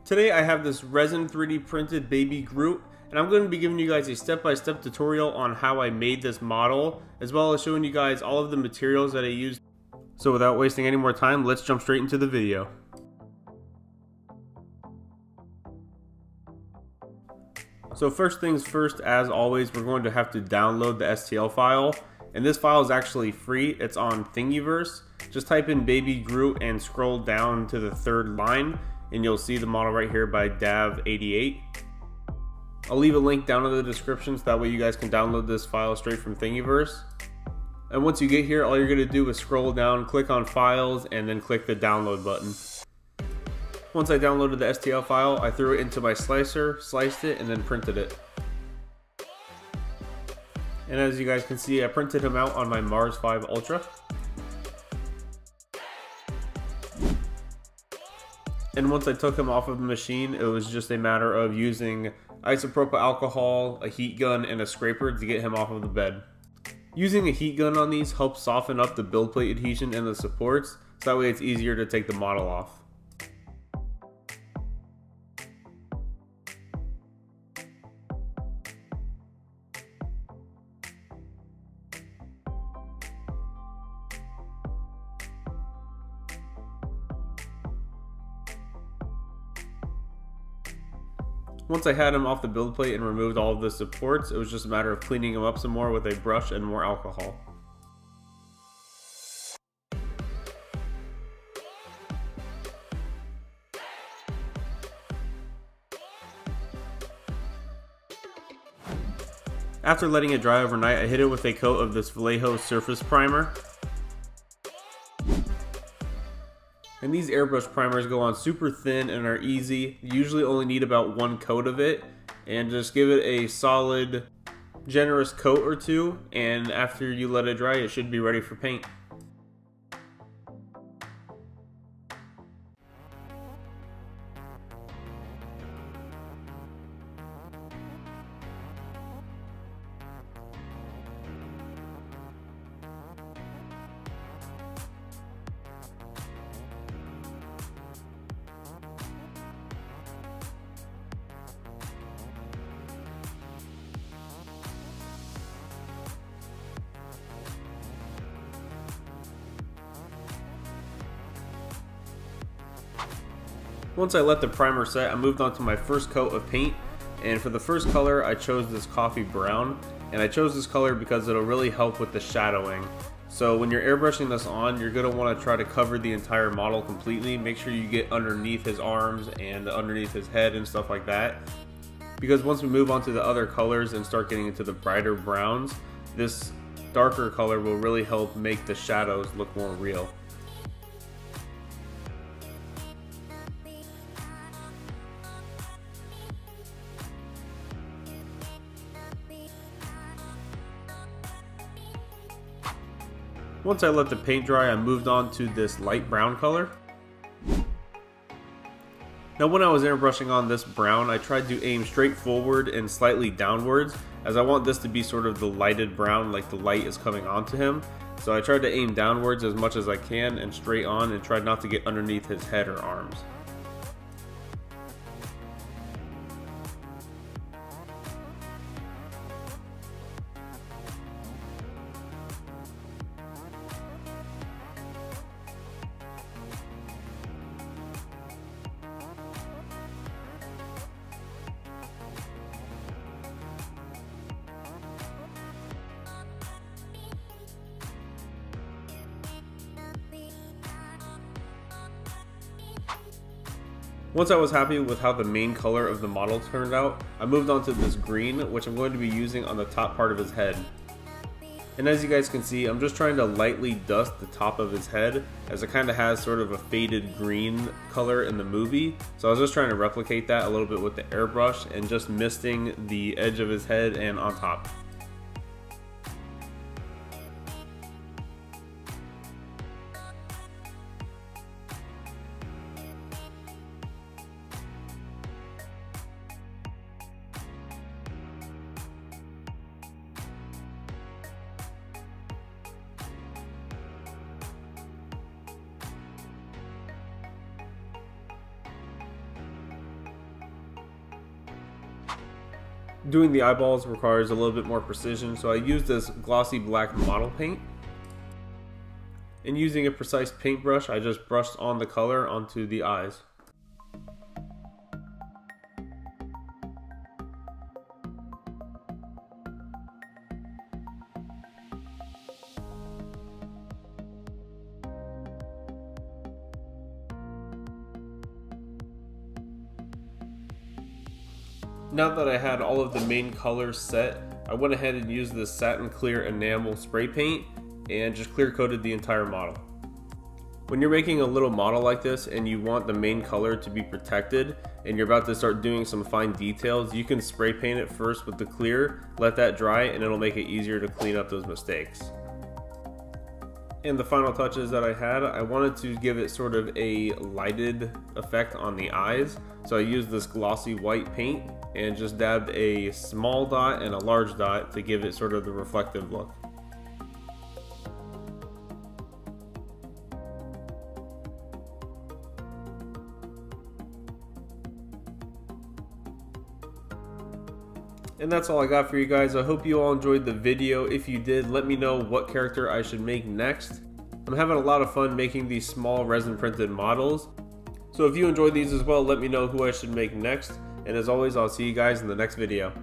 Today I have this resin 3D printed baby Groot, and I'm going to be giving you guys a step-by-step tutorial on how I made this model, as well as showing you guys all of the materials that I used. So without wasting any more time, let's jump straight into the video. So first things first, as always, we're going to have to download the STL file, and this file is actually free. It's on Thingiverse. Just type in baby Groot and scroll down to the third line, and you'll see the model right here by Dav88. I'll leave a link down in the description so that way you guys can download this file straight from Thingiverse. And once you get here, all you're going to do is scroll down, click on files, and then click the download button. Once I downloaded the STL file, I threw it into my slicer, sliced it, and then printed it. And as you guys can see, I printed him out on my Mars 5 Ultra. And once I took him off of the machine, it was just a matter of using isopropyl alcohol, a heat gun, and a scraper to get him off of the bed. Using a heat gun on these helps soften up the build plate adhesion and the supports, so that way it's easier to take the model off. Once I had him off the build plate and removed all of the supports, it was just a matter of cleaning him up some more with a brush and more alcohol. After letting it dry overnight, I hit it with a coat of this Vallejo surface primer. And these airbrush primers go on super thin and are easy. You usually only need about one coat of it, and just give it a solid, generous coat or two, and after you let it dry, it should be ready for paint. Once I let the primer set, I moved on to my first coat of paint, and for the first color I chose this coffee brown, and I chose this color because it'll really help with the shadowing. So when you're airbrushing this on, you're going to want to try to cover the entire model completely. Make sure you get underneath his arms and underneath his head and stuff like that, because once we move on to the other colors and start getting into the brighter browns, this darker color will really help make the shadows look more real. Once I let the paint dry, I moved on to this light brown color. Now when I was airbrushing on this brown, I tried to aim straight forward and slightly downwards, as I want this to be sort of the lighted brown, like the light is coming onto him. So I tried to aim downwards as much as I can and straight on, and tried not to get underneath his head or arms. Once I was happy with how the main color of the model turned out, I moved on to this green, which I'm going to be using on the top part of his head. And as you guys can see, I'm just trying to lightly dust the top of his head, as it kind of has sort of a faded green color in the movie. So I was just trying to replicate that a little bit with the airbrush and just misting the edge of his head and on top. Doing the eyeballs requires a little bit more precision, so I use this glossy black model paint. And using a precise paintbrush, I just brushed on the color onto the eyes. Now that I had all of the main colors set, I went ahead and used this satin clear enamel spray paint and just clear coated the entire model. When you're making a little model like this and you want the main color to be protected and you're about to start doing some fine details, you can spray paint it first with the clear, let that dry, and it'll make it easier to clean up those mistakes. And the final touches that I had, I wanted to give it sort of a lighted effect on the eyes, so I used this glossy white paint and just dabbed a small dot and a large dot to give it sort of the reflective look. And that's all I got for you guys. I hope you all enjoyed the video. If you did, let me know what character I should make next. I'm having a lot of fun making these small resin printed models. So if you enjoyed these as well, let me know who I should make next. And as always, I'll see you guys in the next video.